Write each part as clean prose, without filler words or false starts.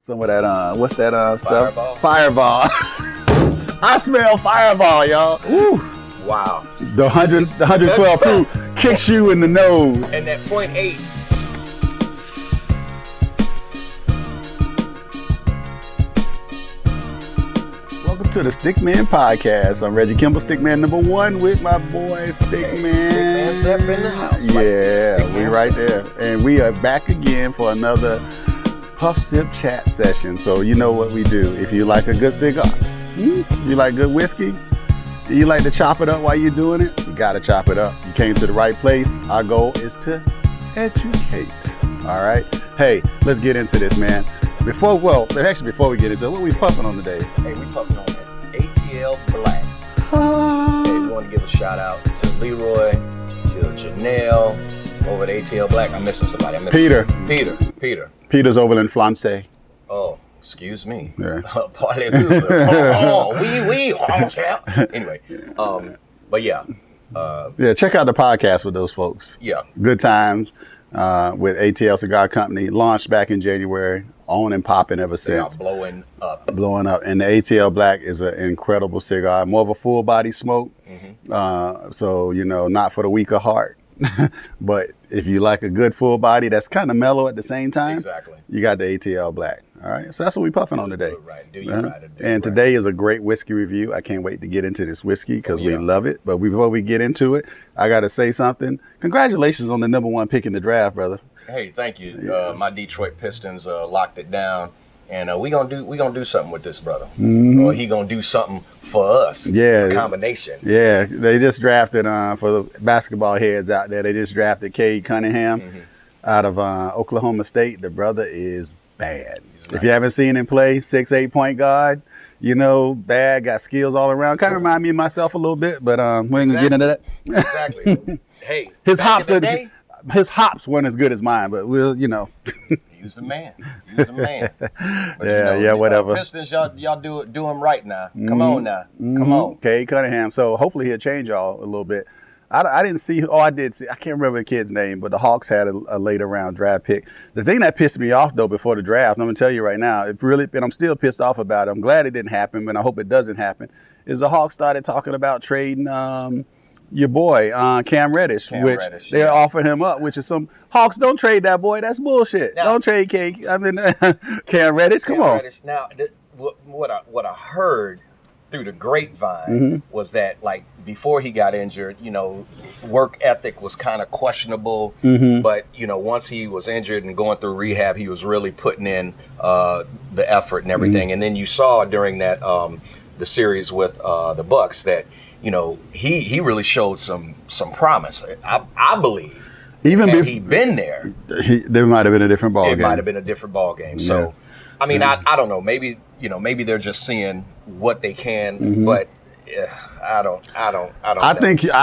some of that, what's that stuff? Fireball. I smell Fireball, y'all. Ooh. Wow. The 112 proof kicks you in the nose. And that 0.8. Welcome to the StickMen Podcast. I'm Reggie Kimble, StickMan #1 with my boy StickMan. StickMan Simp in the house. Yeah, we right there. And we are back again for another Puff Sip Chat session. So you know what we do. If you like a good cigar, you like good whiskey, you like to chop it up while you're doing it, you gotta chop it up. You came to the right place. Our goal is to educate. All right? Hey, let's get into this, man. Before we get into it, what are we puffing on today? Hey, we puffing on that ATL Black. Hey, we want to give a shout out to Leroy, to Janelle, over at ATL Black. I'm missing somebody. Peter. Peter's over in France. Oh, excuse me. Yeah. Anyway, but yeah. Yeah, check out the podcast with those folks. Yeah. Good times with ATL Cigar Company. Launched back in January. On and popping ever since. They are blowing up. And the ATL Black is an incredible cigar. More of a full body smoke. Mm-hmm. So, not for the weak of heart. But if you like a good full body that's kind of mellow at the same time, exactly, you got the ATL Black. All right. So that's what we're puffing on today. And today is a great whiskey review. I can't wait to get into this whiskey because we love it. But before we get into it, I got to say something. Congratulations on the #1 pick in the draft, brother. Hey, thank you. My Detroit Pistons locked it down, and we gonna do something with this brother. Mm-hmm. Or he gonna do something for us. Yeah, a combination. Yeah, they just drafted for the basketball heads out there. They just drafted Cade Cunningham out of Oklahoma State. The brother is bad. If you haven't seen him play, 6'8" point guard. Bad, got skills all around. Kind of remind me of myself a little bit, but we ain't gonna get into that. Exactly. Hey, his hops weren't as good as mine, but we'll, He's the man. But, whatever. Pistons, y'all do him right now. Come on now. Come on. Cade Cunningham. So hopefully he'll change y'all a little bit. I didn't see. Oh, I did see. I can't remember the kid's name, but the Hawks had a later round draft pick. The thing that pissed me off though before the draft, I'm gonna tell you right now, and I'm still pissed off about it. I'm glad it didn't happen, but I hope it doesn't happen. Is the Hawks started talking about trading your boy Cam Reddish, they're offering him up, which is some Hawks don't trade that boy. That's bullshit. Now, don't trade Cam Reddish. Come on. Now, what I heard through the grapevine was that before he got injured, work ethic was kind of questionable. But once he was injured and going through rehab, he was really putting in the effort and everything. And then you saw during that the series with the Bucks that he really showed some promise. I believe. Even if he'd been there, there might have been a different ball game. It might have been a different ball game. So, I don't know. Maybe they're just seeing what they can, but I don't know. I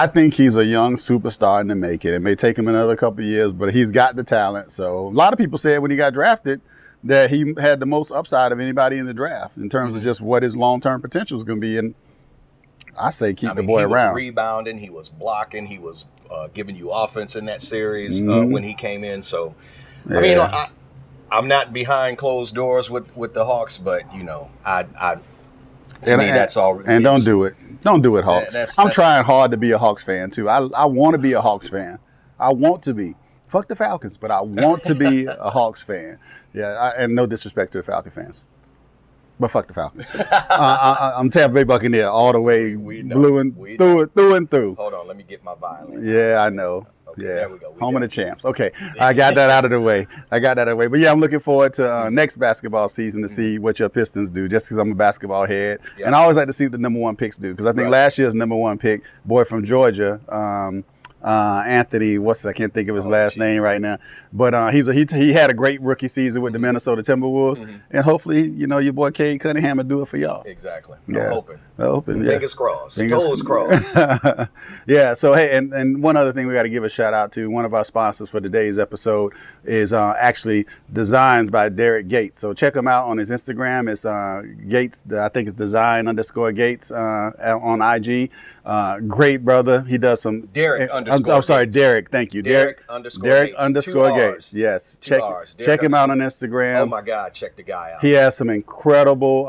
think he's a young superstar in the making. It may take him another couple of years, but he's got the talent. So a lot of people said when he got drafted that he had the most upside of anybody in the draft in terms of just what his long-term potential is going to be. And I say keep the boy around. He was rebounding, he was blocking, he was giving you offense in that series when he came in. So, I'm not behind closed doors with the Hawks, but that's all. And don't do it. Don't do it, Hawks. I'm trying hard to be a Hawks fan too. I want to be a Hawks fan. I want to be. Fuck the Falcons, but I want to be a Hawks fan. Yeah, and no disrespect to the Falcon fans. But fuck the Falcons. I'm Tampa Bay Buccaneer all the way, through and through. Hold on, let me get my violin. Yeah, I know. Okay, yeah, there we go. Home of the champs. Okay, I got that out of the way. But yeah, I'm looking forward to next basketball season to see what your Pistons do, just because I'm a basketball head. Yep. And I always like to see what the #1 picks do, because I think last year's #1 pick, boy from Georgia, Anthony, I can't think of his last name right now, but he had a great rookie season with the Minnesota Timberwolves, and hopefully, your boy Cade Cunningham will do it for y'all. Exactly. Yeah. I'm hoping. Yeah. Fingers crossed. Toes crossed. Yeah. So hey, and one other thing we got to give a shout out to, one of our sponsors for today's episode is actually Designs by Derek Gates. So check him out on his Instagram. It's Gates. I think it's design_Gates on IG. Great brother. He does some Derek I'm sorry, Gates. Derek. Thank you, Derek Derek underscore Gates. Yes, check Derek him out on Instagram. Oh my God, check the guy out. He has some incredible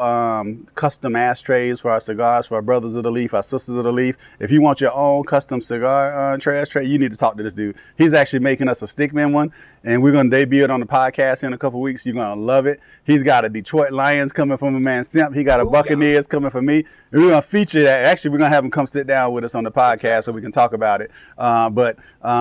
custom ashtrays for our cigars, for our brothers of the leaf, our sisters of the leaf. If you want your own custom cigar trash tray, you need to talk to this dude. He's actually making us a StickMen one, and we're going to debut it on the podcast in a couple weeks. You're going to love it. He's got a Detroit Lions coming from a man Simp. He got a Buccaneers coming from me. And we're going to feature that. Actually, we're going to have him come sit down with us on the podcast so we can talk about it. But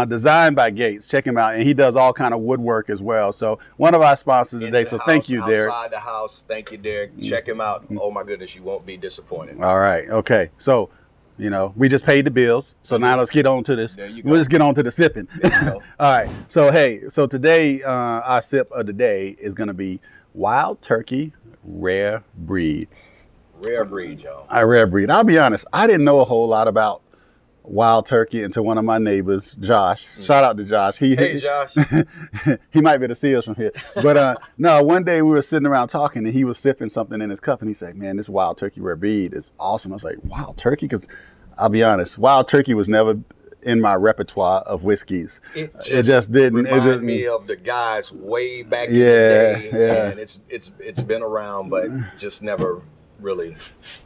designed by Gates. Check him out. And he does all kind of woodwork as well. So one of our sponsors today. So thank you, Derek. Outside the house. Thank you, Derek. Check him out. Oh my goodness, you won't be disappointed. All right. Okay. So, we just paid the bills. So now let's get on to this. We'll just get on to the sipping. All right. So, so today our sip of the day is going to be Wild Turkey Rare Breed. Rare breed, y'all. Rare breed. I'll be honest. I didn't know a whole lot about wild turkey until one of my neighbors, Josh. Shout out to Josh. Hey, Josh. He might be able to see us from here. But no, one day we were sitting around talking and he was sipping something in his cup and he said, man, this Wild Turkey Rare Breed is awesome. I was like, Wild Turkey? Because I'll be honest, Wild Turkey was never in my repertoire of whiskeys. It just didn't. Remind me of the guys way back in the day. Yeah. And it's been around, but just never really.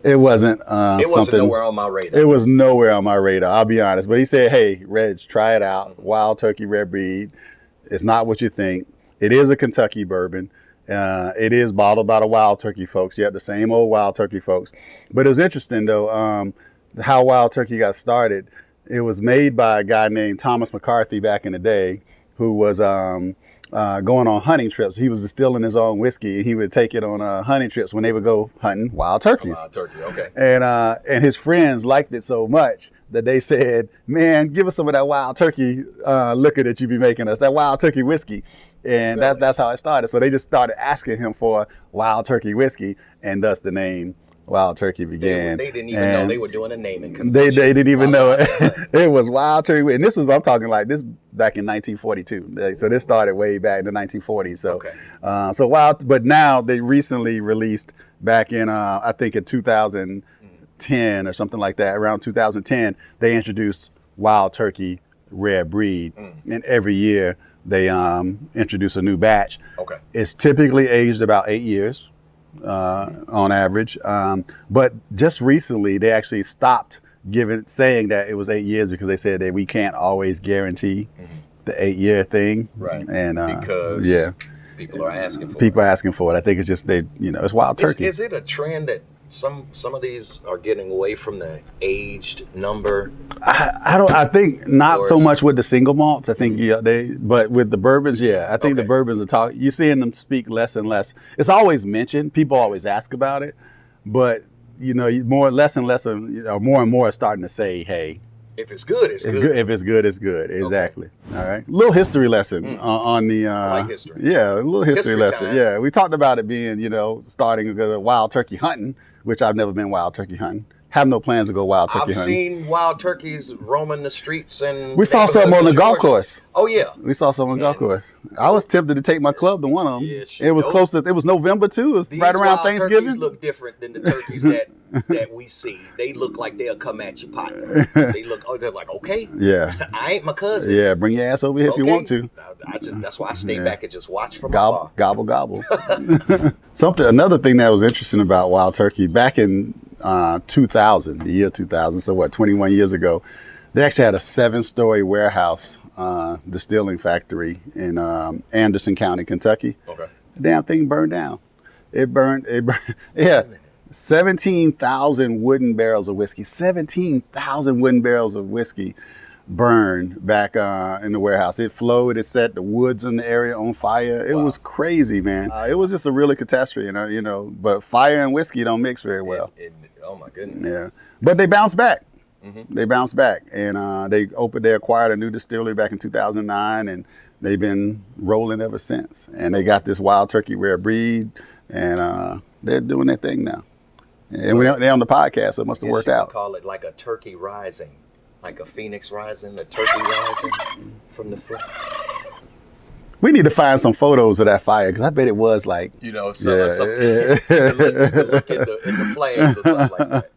It wasn't. It wasn't nowhere on my radar. It was nowhere on my radar. I'll be honest. But he said, "Hey, Reg, try it out. Wild Turkey Rare Breed. It's not what you think. It is a Kentucky bourbon. It is bottled by the Wild Turkey folks. Yeah, the same old Wild Turkey folks. But it was interesting though. How Wild Turkey got started. It was made by a guy named Thomas McCarthy back in the day, who was going on hunting trips. He was distilling his own whiskey, and he would take it on hunting trips when they would go hunting wild turkeys. Wild turkey, okay. And his friends liked it so much that they said, "Man, give us some of that wild turkey liquor that you be making us, that wild turkey whiskey." And that's how it started. So they just started asking him for wild turkey whiskey, and thus the name Wild Turkey began. They didn't even know they were doing a naming convention. They didn't even know it. It was Wild Turkey. And I'm talking like this back in 1942. So this started way back in the 1940s. So, but now they recently released back in, I think in 2010 or something like that, around 2010, they introduced Wild Turkey Rare Breed. And every year they introduce a new batch. Okay. It's typically aged about 8 years. On average, but just recently they actually stopped saying that it was 8 years because they said that we can't always guarantee the 8-year thing, right? And because people are asking for it. I think it's just it's wild turkey. Is it a trend that some of these are getting away from the aged number? I think not so much with the single malts. I think but with the bourbons, I think the bourbons are talking. You're seeing them speak less and less. It's always mentioned. People always ask about it, but less and less, more and more are starting to say, "Hey, if it's good, it's good. If it's good, it's good." Exactly. Okay. All right. Little history lesson on the. I like history. Yeah, a little history lesson. Time. Yeah, we talked about it being starting wild turkey hunting, which I've never been wild turkey hunting. Have no plans to go wild turkey hunting. I've seen wild turkeys roaming the streets and we saw some on the golf course. Oh yeah, we saw some on the golf course. I was tempted to take my club to one of them. It was close to. It was November too. It was right around Thanksgiving. These look different than the turkeys that we see. They look like they'll come at you pot. They're like, okay, yeah, I ain't my cousin. Yeah, bring your ass over here if you want to. That's why I stay back and just watch from afar. Gobble. Another thing that was interesting about wild turkey back in 2000, the year 2000, so 21 years ago, they actually had a 7-story warehouse distilling factory in Anderson County, Kentucky. Okay. The damn thing burned down. It burned. Yeah. 17,000 wooden barrels of whiskey. 17,000 wooden barrels of whiskey burned back in the warehouse. It flowed. It set the woods in the area on fire. It was crazy, man. It was just a really catastrophe, But fire and whiskey don't mix very well. Oh my goodness. Yeah, but they bounced back. They bounced back, and they acquired a new distillery back in 2009, and they've been rolling ever since. And they got this Wild Turkey Rare Breed, and they're doing their thing now. And they're on the podcast, so it must have worked out. Call it like a turkey rising, like a phoenix rising, a turkey rising from the foot. We need to find some photos of that fire because I bet it was like something. You could look in the flames or something like that.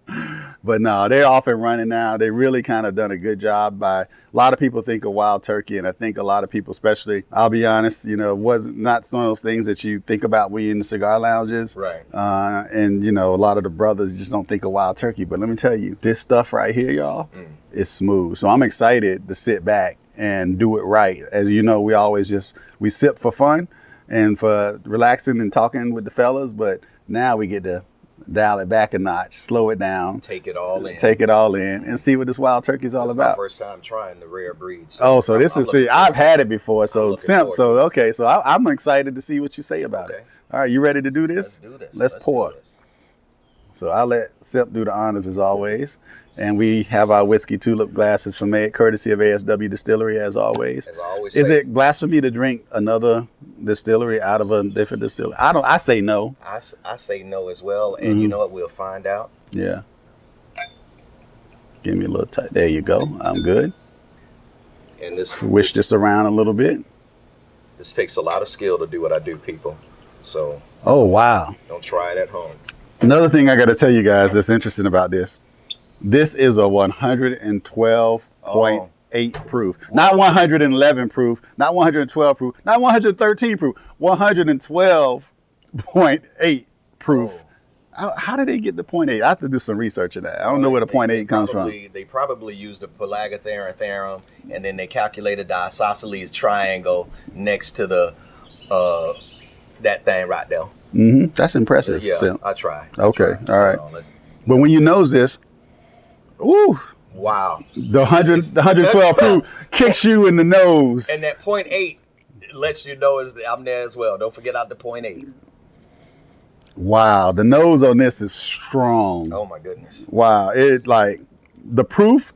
But no, they're off and running now. They really kind of done a good job by, a lot of people think of Wild Turkey, and I think a lot of people, especially, I'll be honest, wasn't not some of those things that you think about when you're in the cigar lounges. Right. And, a lot of the brothers just don't think of Wild Turkey. But let me tell you, this stuff right here, y'all, is smooth. So I'm excited to sit back and do it right. As you know, we sip for fun and for relaxing and talking with the fellas, but now we get to dial it back a notch, slow it down. Take it all in. And see what this Wild Turkey is all This about. my first time trying the rare breed. So I've had it before, so Simp. So, okay. So I'm excited to see what you say about it. All right, you ready to do this? Let's do this. Let's pour. Do this. So I'll let Simp do the honors as always. And we have our whiskey tulip glasses from courtesy of ASW Distillery, as always. As I always Is say. it blasphemy to drink another distillery out of a different distillery? I say no. I say no as well, and you know what? We'll find out. Yeah. Give me a little tight. There you go. I'm good. And Swish this around a little bit. This takes a lot of skill to do what I do, people. So. Oh, wow. Don't try it at home. Another thing I got to tell you guys that's interesting about this. This is a 112.8 proof. Not 111 proof, not 112 proof, not 113 proof, 112.8 proof. Oh. How did they get the 0.8? I have to do some research on that. I don't know where the 0.8 comes from. They probably used the Pelagotherm, and then they calculated the isosceles triangle next to the that thing right there. Mm-hmm. That's impressive. Yeah, Simp. I try. Okay, all right. But when you nose this, ooh. Wow. The 112 proof kicks you in the nose. And that 0.8 lets you know I'm there as well. Don't forget out the 0.8. Wow, the nose on this is strong. Oh my goodness. Wow, it like the proof.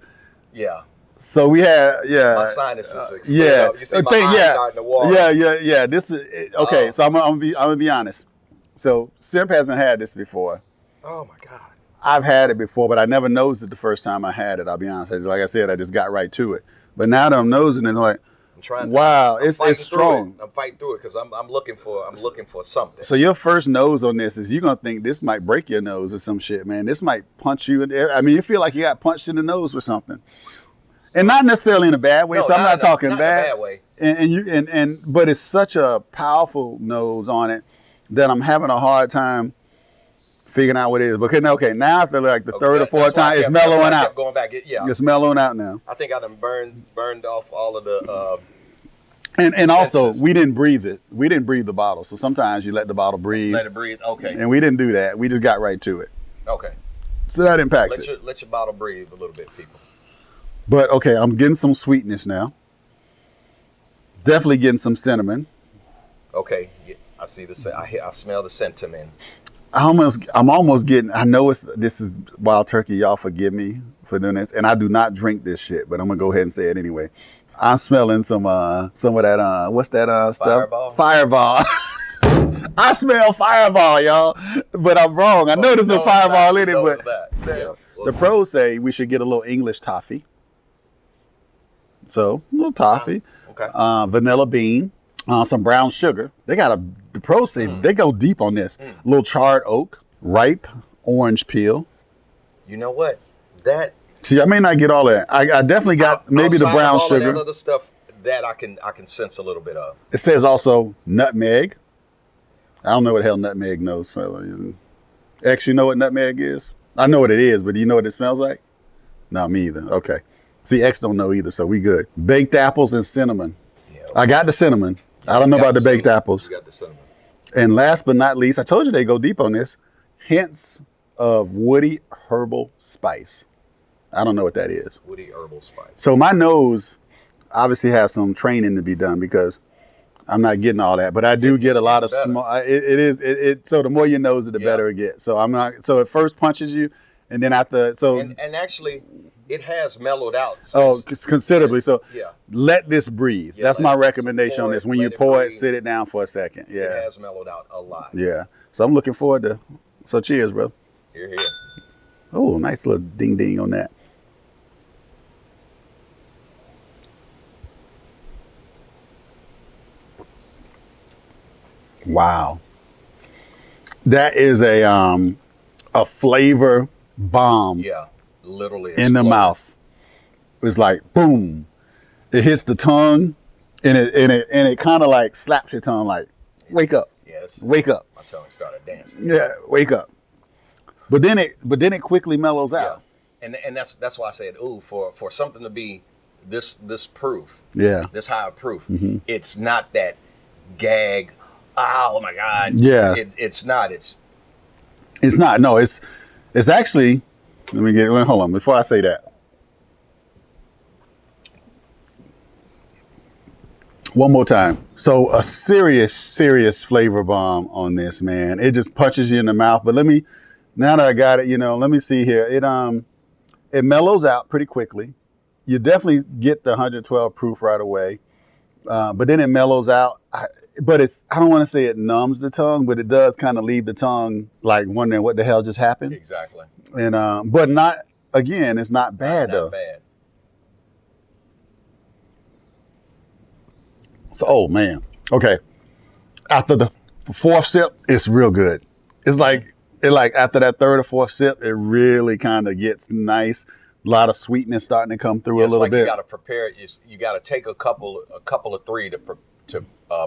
Yeah. So we had My sinuses exploded up. You see my eyes starting to water. Yeah. This is okay. So I'm gonna be honest. So Simp hasn't had this before. Oh my God. I've had it before, but I never nosed it the first time I had it. I'll be honest. Like I said, I just got right to it. But now that I'm nosing it, like, wow, it's strong. I'm fighting through it because I'm looking for something. So your first nose on this is you're gonna think this might break your nose or some shit, man. This might punch you. I mean, you feel like you got punched in the nose or something, and not necessarily in a bad way. No, so I'm not talking not bad. In a bad way. But it's such a powerful nose on it that I'm having a hard time figuring out what it is. But okay, now after like the third or fourth time, it's mellowing out. Going back, it's mellowing out now. I think I done burned off all of the. And also, we didn't breathe it. We didn't breathe the bottle. So sometimes you let the bottle breathe. Let it breathe. Okay. And we didn't do that. We just got right to it. Okay. So that impacts it. Let your bottle breathe a little bit, people. But okay, I'm getting some sweetness now. Definitely getting some cinnamon. Okay, I see I smell the cinnamon. I'm almost getting. I know this is Wild Turkey. Y'all forgive me for doing this, and I do not drink this shit, but I'm gonna go ahead and say it anyway. I'm smelling some of that. What's that stuff? Fireball. I smell Fireball, y'all, but I'm wrong. I know there's no Fireball in it, but the pros say we should get a little English toffee. So a little toffee, okay. Vanilla bean, some brown sugar. The pros say they go deep on this. A little charred oak, ripe orange peel. You know what? See, I may not get all that. I definitely got maybe the brown sugar. All that other stuff that I can sense a little bit of. It says also nutmeg. I don't know what the hell nutmeg knows, fella. X, you know what nutmeg is? I know what it is, but do you know what it smells like? No, me either. Okay. See, X don't know either, so we good. Baked apples and cinnamon. Yeah, okay. I got the cinnamon. I don't know about the baked apples. You got the cinnamon. And last but not least, I told you they go deep on this. Hints of woody herbal spice. I don't know what that is. Woody herbal spice. So my nose obviously has some training to be done because I'm not getting all that, but I do get a lot of small. So the more you nose it, the better it gets. So I'm not. So it first punches you, and then after. So and actually, it has mellowed out. Considerably. So let this breathe. That's my recommendation on this. When you pour it, sit it down for a second. Yeah. It has mellowed out a lot. Yeah. So I'm looking forward to. So cheers, bro. Here. Oh, nice little ding ding on that. Wow. That is a flavor bomb. Yeah. literally in the exploded. mouth. It's like boom. It hits the tongue, and it kind of like slaps your tongue, like wake up, Yes. wake up. My tongue started dancing. Yeah, wake up. But then it quickly mellows out. Yeah. And that's why I said, ooh, for something to be this proof, Yeah. this high proof, it's not that gag. Oh my God. Yeah. It's not. It's not. No, it's actually. Hold on before I say that. One more time. So a serious flavor bomb on this, man. It just punches you in the mouth. But now that I got it, let me see here. It mellows out pretty quickly. You definitely get the 112 proof right away. But then it mellows out. I don't want to say it numbs the tongue, but it does kind of leave the tongue like wondering what the hell just happened. Exactly. And but not, again, it's not bad though. Not bad. So, oh man. Okay. After the fourth sip, it's real good. It's like after that third or fourth sip, it really kind of gets nice. A lot of sweetness starting to come through a little bit. You got to prepare. You got to take a couple of three to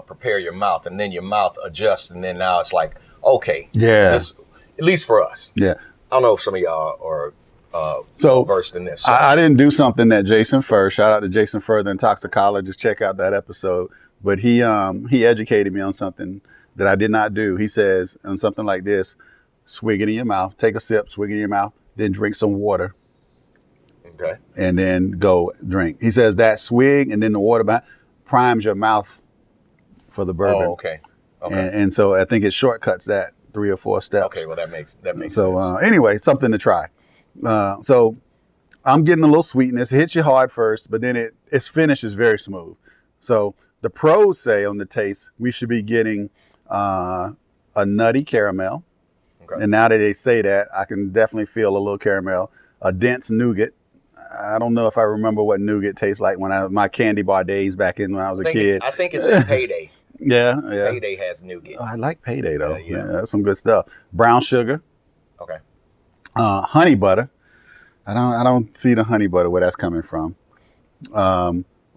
prepare your mouth, and then your mouth adjusts, and then now it's like, okay, yeah. This, at least for us. Yeah. I don't know if some of y'all are so versed in this. I didn't do something that Jason Furr, shout out to Jason Furr, the toxicologist, check out that episode. But he educated me on something that I did not do. He says on something like this, swig it in your mouth, take a sip, swig it in your mouth, then drink some water. Okay. And then go drink. He says that swig and then the water behind primes your mouth for the bourbon. Oh, okay. Okay. And so I think it shortcuts that 3 or 4 steps. Okay, well that makes sense. So anyway, something to try. So I'm getting a little sweetness. It hits you hard first, but then its finish is very smooth. So the pros say on the taste, we should be getting a nutty caramel. Okay. And now that they say that, I can definitely feel a little caramel. A dense nougat. I don't know if I remember what nougat tastes like my candy bar days back when I was a kid. I think it's in Payday. Yeah. Payday has nougat. Oh, I like Payday though. Yeah. That's some good stuff. Brown sugar. Okay. Honey butter. I don't see the honey butter where that's coming from.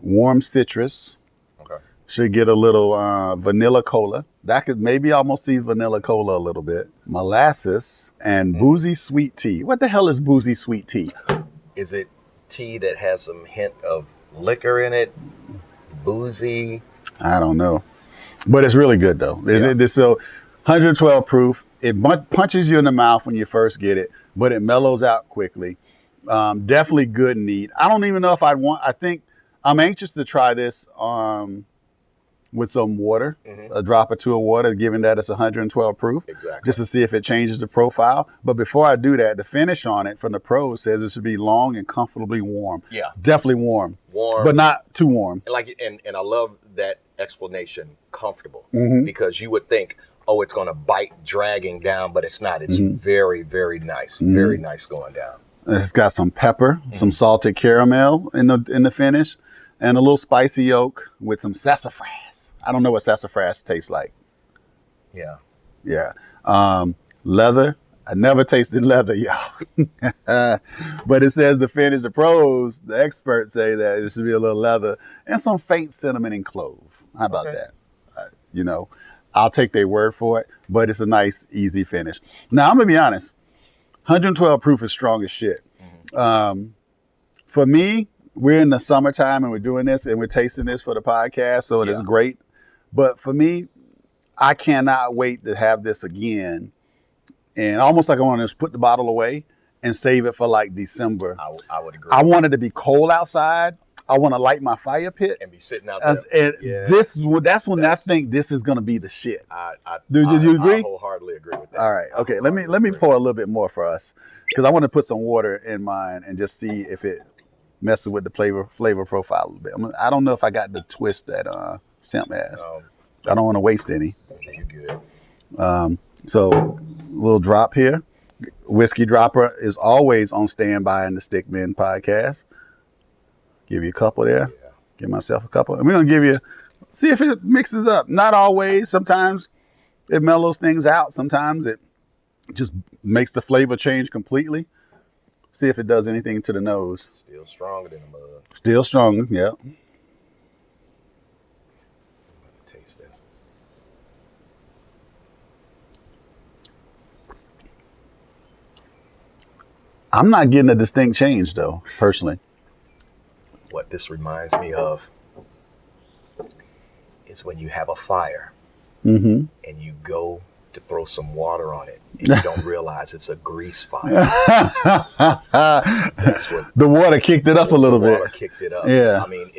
Warm citrus. Okay. Should get a little vanilla cola. That could maybe almost see vanilla cola a little bit. Molasses and boozy sweet tea. What the hell is boozy sweet tea? Is it tea that has some hint of liquor in it? Boozy? I don't know. But it's really good though. Yeah. So 112 proof. It punches you in the mouth when you first get it, but it mellows out quickly. Definitely good and neat. I don't even know if I think I'm anxious to try this with some water, a drop or two of water, given that it's 112 proof. Exactly. Just to see if it changes the profile. But before I do that, the finish on it from the pros says it should be long and comfortably warm. Yeah. Definitely warm. Warm. But not too warm. And I love that explanation, comfortable, because you would think, oh, it's going to bite dragging down, but it's not. It's very, very nice. Very nice going down. It's got some pepper, some salted caramel in the finish, and a little spicy oak with some sassafras. I don't know what sassafras tastes like. Yeah. Yeah. Leather. I never tasted leather, y'all. But it says the finish, the pros, the experts say that it should be a little leather and some faint cinnamon and clove. How about that? I'll take their word for it, but it's a nice, easy finish. Now, I'm going to be honest. 112 proof is strong as shit. For me, we're in the summertime and we're doing this and we're tasting this for the podcast, so it is great. But for me, I cannot wait to have this again. And almost like I want to just put the bottle away and save it for like December. I would agree. I want it to be cold outside. I want to light my fire pit. And be sitting out there. That's when I think this is going to be the shit. Do you agree? I wholeheartedly agree with that. All right. Okay. Let me pour a little bit more for us because I want to put some water in mine and just see if it messes with the flavor profile a little bit. I don't know if I got the twist that Simp has. I don't want to waste any. You good. So a little drop here. Whiskey dropper is always on standby in the StickMen Podcast. Give you a couple there. Yeah. Give myself a couple. And we're going to see if it mixes up. Not always. Sometimes it mellows things out. Sometimes it just makes the flavor change completely. See if it does anything to the nose. Still stronger than the mug. Still stronger, yeah. Taste this. I'm not getting a distinct change though, personally. What this reminds me of is when you have a fire and you go to throw some water on it and you don't realize it's a grease fire. That's what the water kicked it up a little bit. Water kicked it up. Yeah. I mean,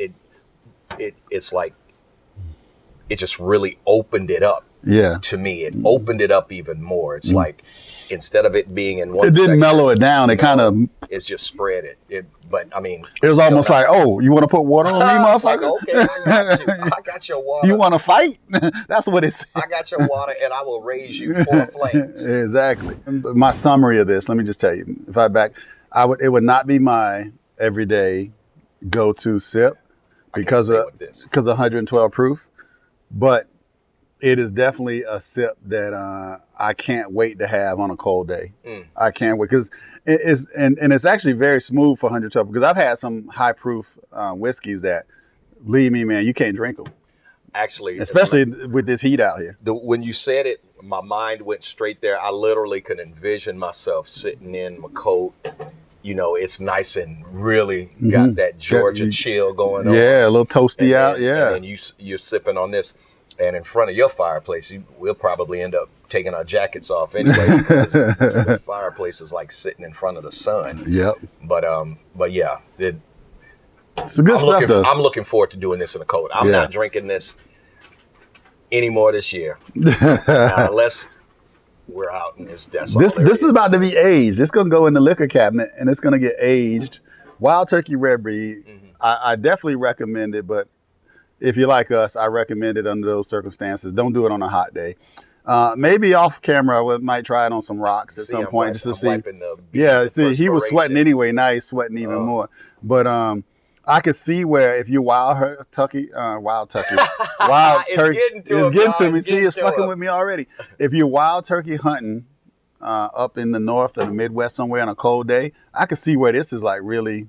it's like it just really opened it up. Yeah. To me, it opened it up even more. It's like instead of it being in one, it didn't section, mellow it down. It kind of. It's just spread it. But I mean, it was almost like, oh, you want to put water on me, motherfucker? Like, okay, I got you. I got your water. You want to fight? That's what it's. I got your water, and I will raise you 4 flames. Exactly. My summary of this, let me just tell you, if I back, it would not be my everyday go-to sip because of 112 proof, but it is definitely a sip that I can't wait to have on a cold day. I can't wait because it's actually very smooth for 112 because I've had some high proof whiskeys that, believe me, man, you can't drink them. Actually, especially with this heat out here. When you said it, my mind went straight there. I literally could envision myself sitting in my coat. You know, it's nice and really got that Georgia chill going on. Yeah, a little toasty out. Yeah, and then you're sipping on this. And in front of your fireplace, we'll probably end up taking our jackets off anyway because the fireplace is like sitting in front of the sun. Yep. But yeah, it's a good stuff. I'm looking forward to doing this in the cold. I'm not drinking this anymore this year, unless we're out in this. This is about to be aged. It's gonna go in the liquor cabinet and it's gonna get aged. Wild Turkey Red Breed. I definitely recommend it, but if you're like us, I recommend it under those circumstances. Don't do it on a hot day. Maybe off camera, I might try it on some rocks at some point just to see. Yeah, see, he was sweating anyway. Now he's sweating even more. But I could see where if you wild turkey, it's getting to me. See, it's fucking with me already. If you're wild turkey hunting up in the north or the Midwest somewhere on a cold day, I could see where this is really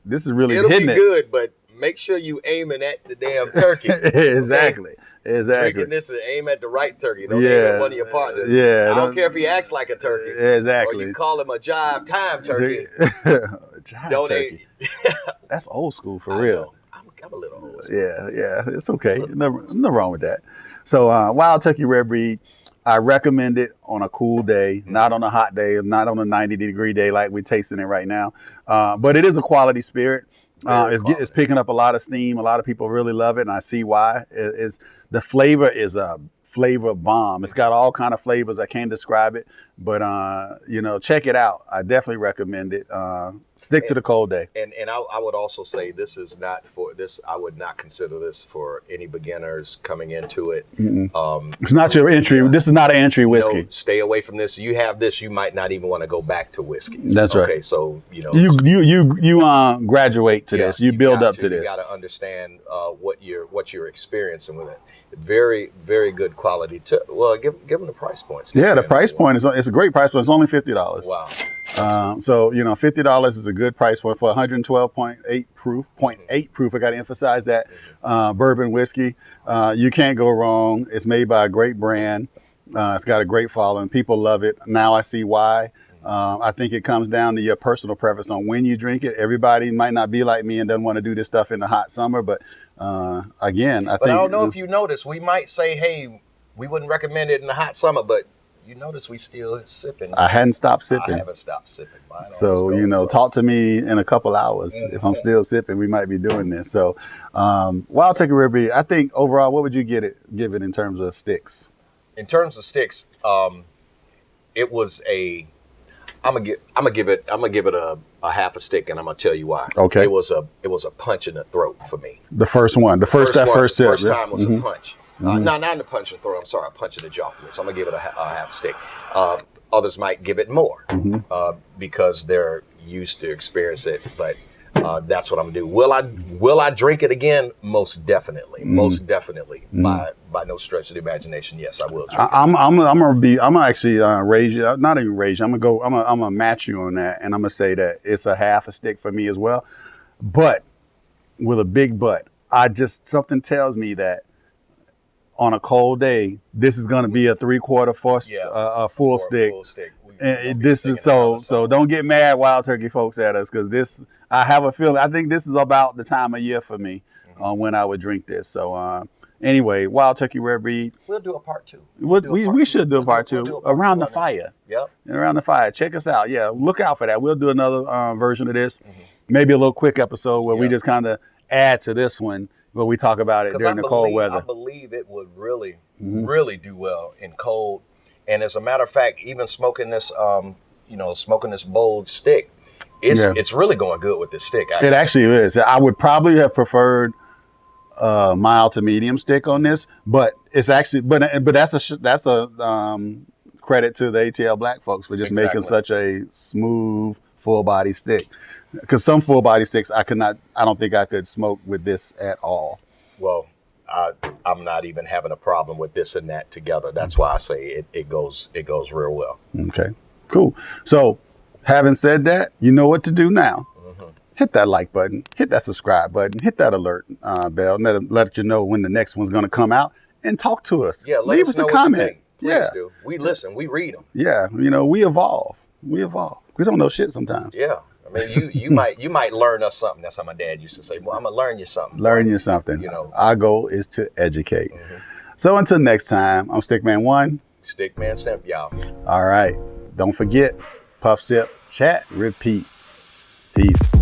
It'll hitting be it. Good, but make sure you aiming at the damn turkey. Exactly. Okay? Exactly. Drinking this and aim at the right turkey. Don't aim at one of your partners. Yeah. I don't care if he acts like a turkey. Exactly. Or you call him a jive time turkey. Jive turkey. That's old school for real. I'm a little old school. Yeah. It's okay. Nothing wrong with that. So Wild Turkey Red Breed, I recommend it on a cool day, not on a hot day, not on a 90-degree day like we're tasting it right now. But it is a quality spirit. It's picking up a lot of steam. A lot of people really love it, and I see why. The flavor is a flavor bomb. It's got all kind of flavors. I can't describe it, but check it out. I definitely recommend it. Stick to the cold day. And I would also say this is not for this. I would not consider this for any beginners coming into it. It's not your entry. This is not an entry whiskey. Stay away from this. You have this, you might not even want to go back to whiskeys. That's right. Okay, so you graduate to this. You build up to this. You got to understand what you're experiencing with it. Very, very good quality. Well, give them the price points. Yeah, the price point it's a great price point. It's only $50. Wow. So $50 is a good price point for 112.8 proof. 0.8 proof. I got to emphasize that bourbon whiskey. You can't go wrong. It's made by a great brand. It's got a great following. People love it. Now I see why. I think it comes down to your personal preference on when you drink it. Everybody might not be like me and doesn't want to do this stuff in the hot summer, but again, I don't know if you notice, we might say, hey, we wouldn't recommend it in the hot summer, but you notice we still sipping. I hadn't stopped sipping. I haven't stopped sipping. So, talk to me in a couple hours. If I'm still sipping, we might be doing this. So, Wild Turkey Red Breed, I think overall, what would you give it in terms of sticks? In terms of sticks, it was I'm gonna give it a half a stick, and I'm gonna tell you why. Okay. It was a punch in the throat for me. The first one, first sip. First time was a punch. No, not in the punch in the throat. I'm sorry, a punch in the jaw for me. So I'm gonna give it a half a stick. Others might give it more because they're used to experience it. But That's what I'm gonna do. Will I drink it again? Most definitely. Most definitely. By no stretch of the imagination, yes, I will drink it. I'm gonna actually raise you, not even raise you. I'm gonna match you on that, and I'm gonna say that it's a half a stick for me as well, but with a big but. Something tells me that on a cold day, this is gonna be a 3/4 full stick. Full stick. And this is so don't get mad, Wild Turkey folks, at us, because I have a feeling. I think this is about the time of year for me when I would drink this. So anyway, Wild Turkey Red Breed. We'll do a part 2. We should do a part 2 around the fire. Yep. Around the fire. Check us out. Yeah, look out for that. We'll do another version of this. Maybe a little quick episode where we just kind of add to this one where we talk about it during the cold weather. I believe it would really, really do well in cold. And as a matter of fact, even smoking this, smoking this bold stick, it's really going good with this stick. Actually. It actually is. I would probably have preferred mild to medium stick on this, but it's actually, but that's a credit to the ATL Black folks for just making such a smooth full body stick. Because some full body sticks I don't think I could smoke with this at all. Well, I'm not even having a problem with this and that together. That's why I say it goes real well. Okay, cool. So having said that, you know what to do now. Hit that like button, hit that subscribe button, hit that alert bell, and let you know when the next one's going to come out, and talk to us. Yeah, leave us a comment. Please do. We listen, we read them. Yeah, we evolve. We don't know shit sometimes. Yeah. I mean, you might learn us something. That's how my dad used to say. Well, I'm gonna learn you something. Our goal is to educate. So until next time, I'm StickMan 1. StickMan Simp, y'all. All right. Don't forget, puff, sip, chat, repeat. Peace.